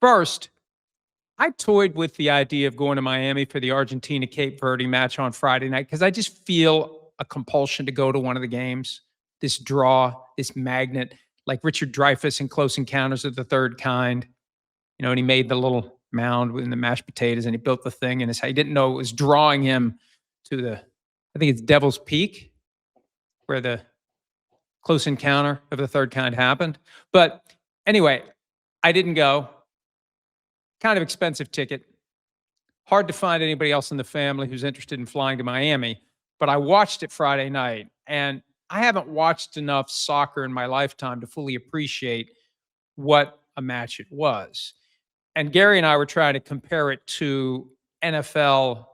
First, I toyed with the idea of going to Miami for the Argentina Cape Verde match on Friday night because I just feel a compulsion to go to one of the games. This draw, this magnet, like Richard Dreyfuss in Close Encounters of the Third Kind. And he made the little mound in the mashed potatoes and he built the thing in his head. He didn't know it was drawing him to I think it's Devil's Peak, where the Close Encounter of the Third Kind happened. But anyway, I didn't go. Kind of expensive ticket. Hard to find anybody else in the family who's interested in flying to Miami. But I watched it Friday night, and I haven't watched enough soccer in my lifetime to fully appreciate what a match it was. And Gary and I were trying to compare it to NFL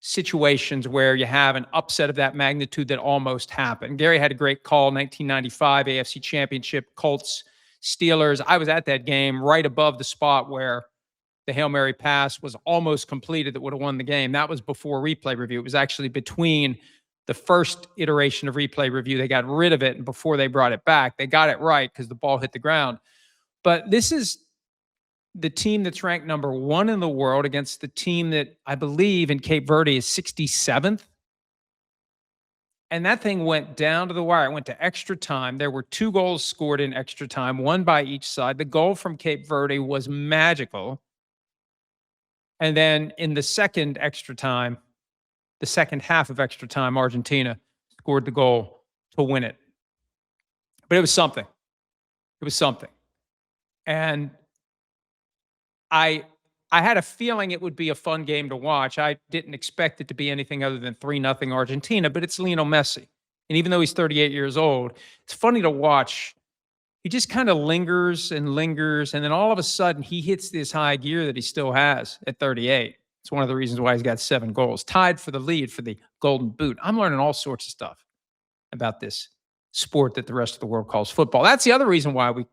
situations where you have an upset of that magnitude that almost happened. Gary had a great call, 1995 AFC Championship, Colts, Steelers. I was at that game right above the spot where the Hail Mary pass was almost completed that would have won the game. That was before replay review. It was actually between the first iteration of replay review. They got rid of it, and before they brought it back, they got it right because the ball hit the ground. But this is the team that's ranked number 1 in the world against the team that I believe in Cape Verde is 67th. And that thing went down to the wire. It went to extra time. There were 2 goals scored in extra time, 1 by each side. The goal from Cape Verde was magical. And then in the second extra time, the second half of extra time, Argentina scored the goal to win it. But it was something. It was something. And I had a feeling it would be a fun game to watch. I didn't expect it to be anything other than 3-0 Argentina, but it's Lionel Messi. And even though he's 38 years old, it's funny to watch. He just kind of lingers, and then all of a sudden he hits this high gear that he still has at 38. It's one of the reasons why he's got 7 goals, tied for the lead for the Golden Boot. I'm learning all sorts of stuff about this sport that the rest of the world calls football. That's the other reason why we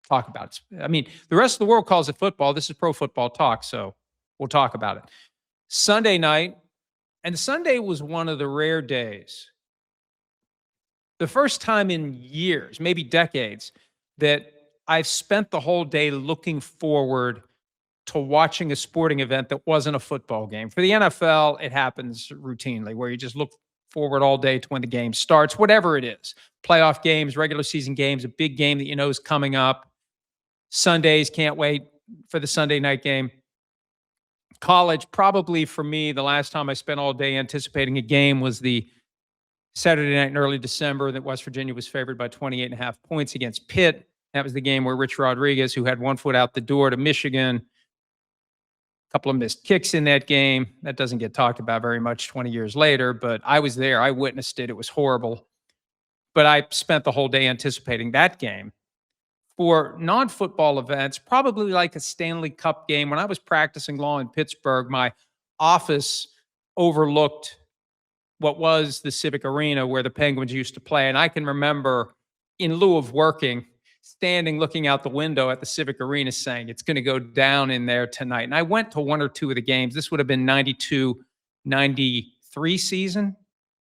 talk about it. I mean, the rest of the world calls it football. This is Pro Football Talk, so we'll talk about it. Sunday night, and Sunday was one of the rare days, the first time in years, maybe decades, that I've spent the whole day looking forward to watching a sporting event that wasn't a football game. For the NFL, it happens routinely where you just look forward all day to when the game starts, whatever it is. Playoff games, regular season games, a big game that you know is coming up. Sundays, can't wait for the Sunday night game. College, probably for me, the last time I spent all day anticipating a game was the Saturday night in early December that West Virginia was favored by 28.5 points against Pitt. That was the game where Rich Rodriguez, who had 1 foot out the door to Michigan, a couple of missed kicks in that game. That doesn't get talked about very much 20 years later, but I was there. I witnessed it. It was horrible. But I spent the whole day anticipating that game. For non-football events, probably like a Stanley Cup game. When I was practicing law in Pittsburgh, my office overlooked what was the Civic Arena where the Penguins used to play. And I can remember, in lieu of working, standing looking out the window at the Civic Arena saying, it's going to go down in there tonight. And I went to 1 or 2 of the games. This would have been 92, 93 season.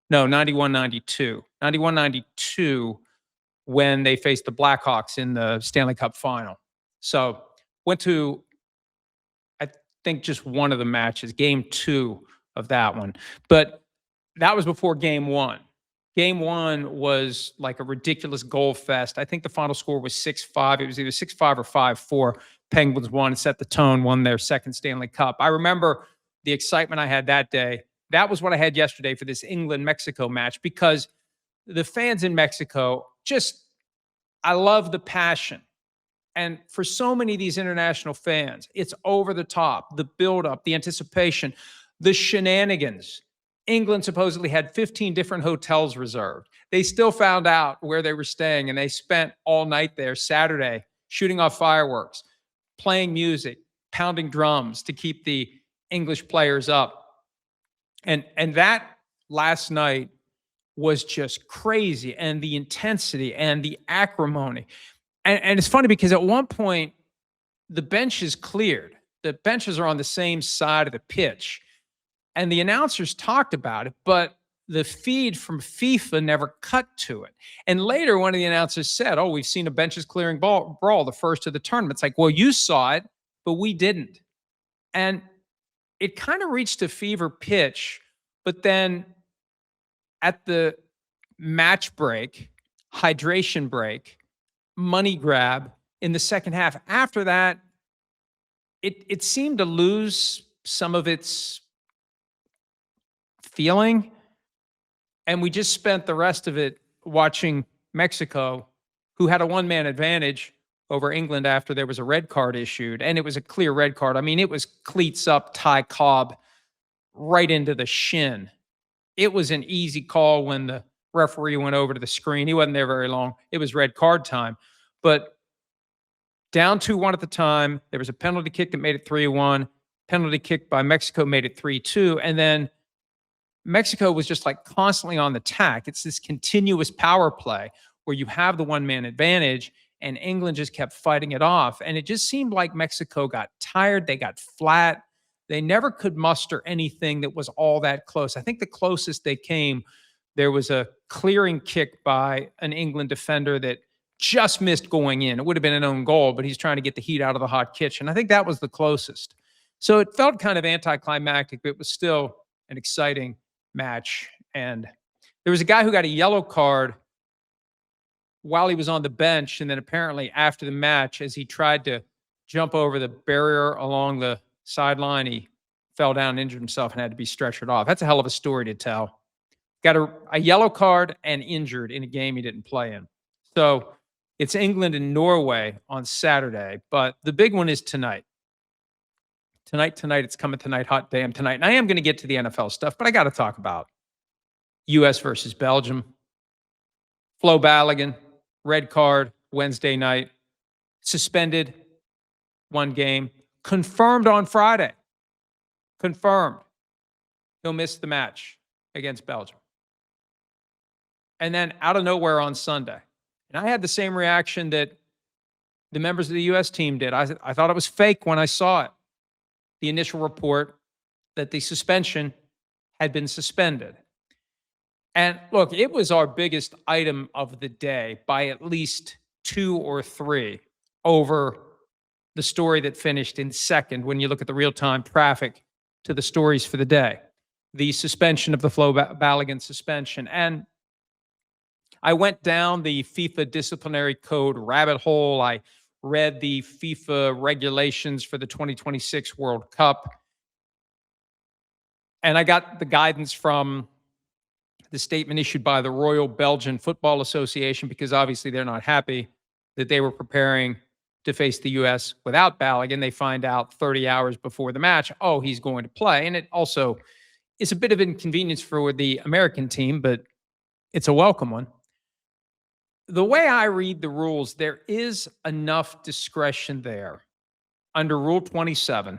No, 91, 92. 91, 92 when they faced the Blackhawks in the Stanley Cup final. So went to, I think, just one of the matches, game 2 of that one. But that was before game 1. Game 1 was like a ridiculous goal fest. I think the final score was 6-5. It was either 6-5 or 5-4. Penguins won, set the tone, won their second Stanley Cup. I remember the excitement I had that day. That was what I had yesterday for this England-Mexico match, because the fans in Mexico I love the passion. And for so many of these international fans, it's over the top, the buildup, the anticipation, the shenanigans. England supposedly had 15 different hotels reserved. They still found out where they were staying, and they spent all night there Saturday shooting off fireworks, playing music, pounding drums to keep the English players up. And that last night was just crazy, and the intensity and the acrimony. And it's funny because at one point, the benches cleared. The benches are on the same side of the pitch. And the announcers talked about it, but the feed from FIFA never cut to it. And later, one of the announcers said, we've seen a benches clearing brawl, the first of the tournament. It's like, well, you saw it, but we didn't. And it kind of reached a fever pitch, but then at the match break, hydration break, money grab in the second half, after that, it seemed to lose some of its feeling. And we just spent the rest of it watching Mexico, who had a one-man advantage over England after there was a red card issued. And it was a clear red card. I mean, it was cleats up, Ty Cobb right into the shin. It was an easy call when the referee went over to the screen. He wasn't there very long. It was red card time. But down 2-1 at the time, there was a penalty kick that made it 3-1. Penalty kick by Mexico made it 3-2. And then Mexico was just like constantly on the tack. It's this continuous power play where you have the one-man advantage, and England just kept fighting it off. And it just seemed like Mexico got tired. They got flat. They never could muster anything that was all that close. I think the closest they came, there was a clearing kick by an England defender that just missed going in. It would have been an own goal, but he's trying to get the heat out of the hot kitchen. I think that was the closest. So it felt kind of anticlimactic, but it was still an exciting match. And there was a guy who got a yellow card while he was on the bench. And then apparently after the match, as he tried to jump over the barrier along the sideline, he fell down and injured himself and had to be stretchered off. That's a hell of a story to tell. Got a yellow card and injured in a game he didn't play in. So it's England and Norway on Saturday, but the big one is tonight. Tonight, it's coming tonight, hot damn tonight. And I am going to get to the NFL stuff, but I got to talk about U.S. versus Belgium. Flo Balogun, red card Wednesday night, suspended 1 game, confirmed on Friday. Confirmed. He'll miss the match against Belgium. And then out of nowhere on Sunday. And I had the same reaction that the members of the U.S. team did. I thought it was fake when I saw it. The initial report that the suspension had been suspended. And look, it was our biggest item of the day by at least 2 or 3 over the story that finished in second when you look at the real-time traffic to the stories for the day. The suspension of the Flo Balogun suspension. And I went down the FIFA disciplinary code rabbit hole. I read the FIFA regulations for the 2026 World Cup. And I got the guidance from the statement issued by the Royal Belgian Football Association, because obviously they're not happy that they were preparing to face the U.S. without Balogun. They find out 30 hours before the match, oh, he's going to play. And it also is a bit of inconvenience for the American team, but it's a welcome one. The way I read the rules, there is enough discretion there under Rule 27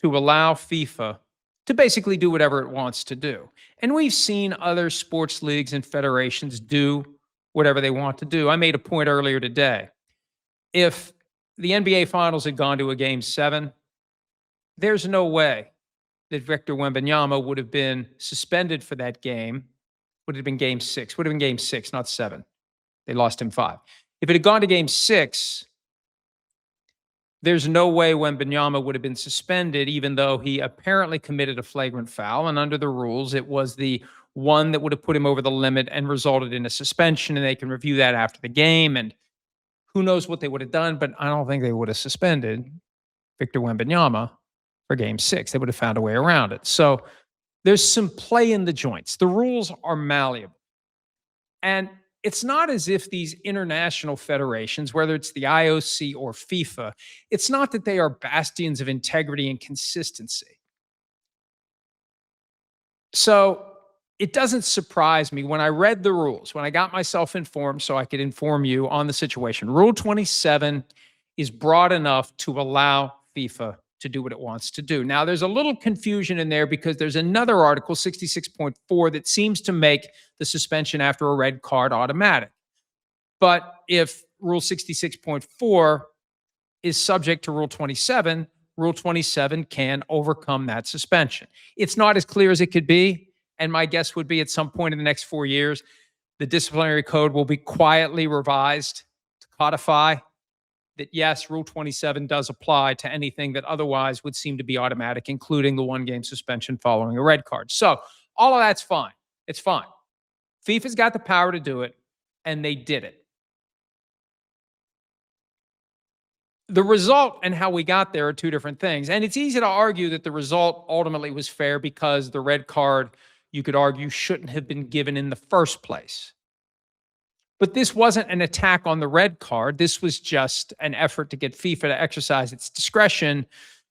to allow FIFA to basically do whatever it wants to do. And we've seen other sports leagues and federations do whatever they want to do. I made a point earlier today. If the NBA Finals had gone to a Game 7, there's no way that Victor Wembanyama would have been suspended for that game. Would have been Game 6. Would have been Game 6, not 7. They lost him 5. If it had gone to Game 6, there's no way Wembanyama would have been suspended, even though he apparently committed a flagrant foul. And under the rules, it was the one that would have put him over the limit and resulted in a suspension. And they can review that after the game. And who knows what they would have done, but I don't think they would have suspended Victor Wembanyama for Game 6. They would have found a way around it. So there's some play in the joints. The rules are malleable. And it's not as if these international federations, whether it's the IOC or FIFA, it's not that they are bastions of integrity and consistency. So it doesn't surprise me when I read the rules, when I got myself informed so I could inform you on the situation. Rule 27 is broad enough to allow FIFA to do what it wants to do. Now, there's a little confusion in there because there's another article, 66.4, that seems to make the suspension after a red card automatic. But if Rule 66.4 is subject to Rule 27, Rule 27 can overcome that suspension. It's not as clear as it could be, and my guess would be at some point in the next 4 years, the disciplinary code will be quietly revised to codify that yes, Rule 27 does apply to anything that otherwise would seem to be automatic, including the one-game suspension following a red card. So all of that's fine. It's fine. FIFA's got the power to do it, and they did it. The result and how we got there are two different things. And it's easy to argue that the result ultimately was fair because the red card, you could argue, shouldn't have been given in the first place. But this wasn't an attack on the red card. This was just an effort to get FIFA to exercise its discretion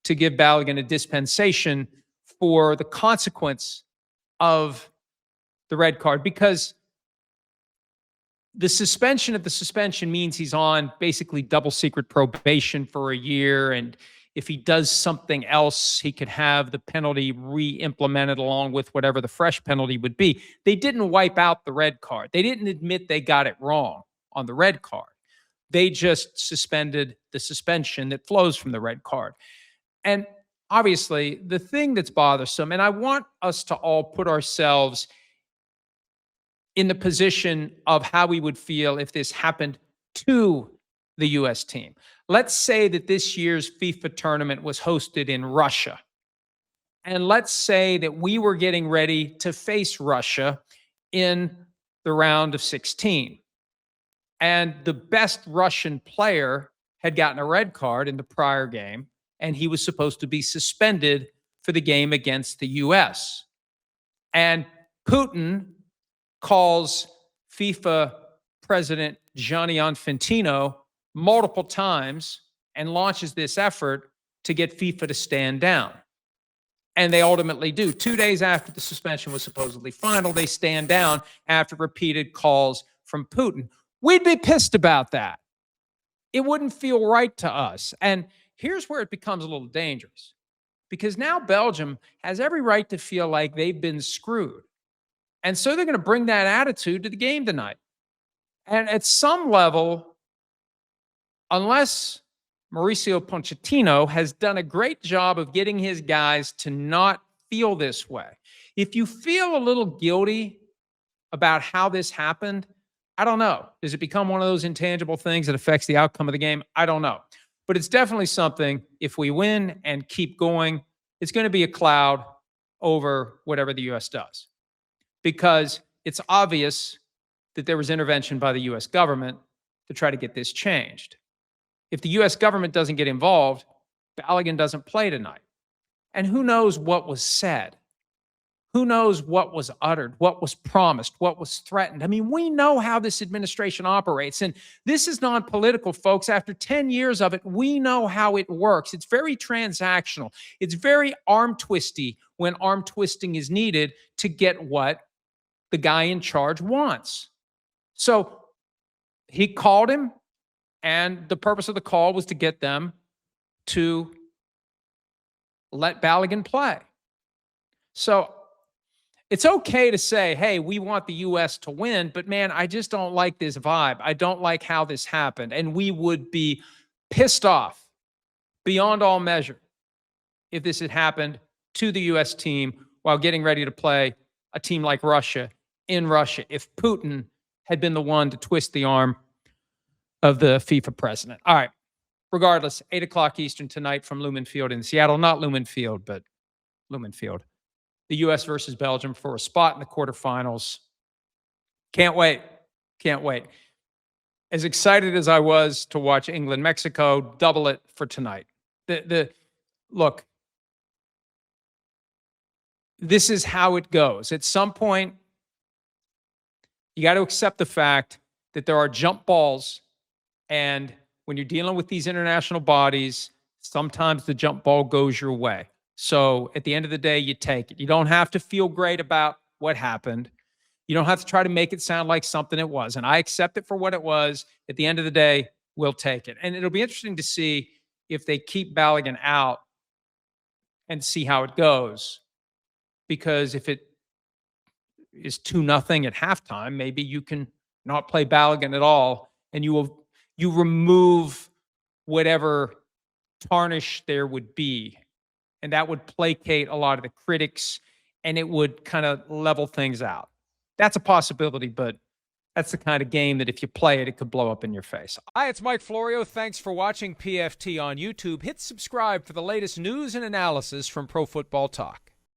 to give Balogun a dispensation for the consequence of the red card, because the suspension of the suspension means he's on basically double secret probation for a year. And if he does something else, he could have the penalty re-implemented along with whatever the fresh penalty would be. They didn't wipe out the red card. They didn't admit they got it wrong on the red card. They just suspended the suspension that flows from the red card. And obviously, the thing that's bothersome, and I want us to all put ourselves in the position of how we would feel if this happened to the U.S. team. Let's say that this year's FIFA tournament was hosted in Russia. And let's say that we were getting ready to face Russia in the round of 16. And the best Russian player had gotten a red card in the prior game, and he was supposed to be suspended for the game against the U.S. And Putin calls FIFA President Gianni Infantino multiple times and launches this effort to get FIFA to stand down. And they ultimately do. 2 days after the suspension was supposedly final, they stand down after repeated calls from Putin. We'd be pissed about that. It wouldn't feel right to us. And here's where it becomes a little dangerous, because now Belgium has every right to feel like they've been screwed. And so they're going to bring that attitude to the game tonight. And at some level, unless Mauricio Pochettino has done a great job of getting his guys to not feel this way. If you feel a little guilty about how this happened, I don't know. Does it become one of those intangible things that affects the outcome of the game? I don't know. But it's definitely something, if we win and keep going, it's going to be a cloud over whatever the U.S. does. Because it's obvious that there was intervention by the U.S. government to try to get this changed. If the U.S. government doesn't get involved, Balogun doesn't play tonight. And who knows what was said? Who knows what was uttered, what was promised, what was threatened? I mean, we know how this administration operates. And this is non-political, folks. After 10 years of it, we know how it works. It's very transactional. It's very arm-twisty when arm twisting is needed to get what the guy in charge wants. So he called him, and the purpose of the call was to get them to let Balogun play. So it's okay to say, hey, we want the U.S. to win, but man, I just don't like this vibe. I don't like how this happened. And we would be pissed off beyond all measure if this had happened to the U.S. team while getting ready to play a team like Russia in Russia, if Putin had been the one to twist the arm of the FIFA president. All right. Regardless, 8 o'clock Eastern tonight from Lumen Field in Seattle. Not Lumen Field, but Lumen Field. The U.S. versus Belgium for a spot in the quarterfinals. Can't wait. Can't wait. As excited as I was to watch England-Mexico, double it for tonight. Look, this is how it goes. At some point, you got to accept the fact that there are jump balls, and when you're dealing with these international bodies, sometimes the jump ball goes your way. So at the end of the day, you take it. You don't have to feel great about what happened. You don't have to try to make it sound like something it was. And I accept it for what it was. At the end of the day, we'll take it. And it'll be interesting to see if they keep Balogun out and see how it goes. Because if it is 2-0 at halftime, maybe you can not play Balogun at all, and you remove whatever tarnish there would be. And that would placate a lot of the critics, and it would kind of level things out. That's a possibility, but That's the kind of game that if you play it, it could blow up in your face. Hi, it's Mike Florio. Thanks for watching PFT on YouTube. Hit subscribe for the latest news and analysis from Pro Football Talk.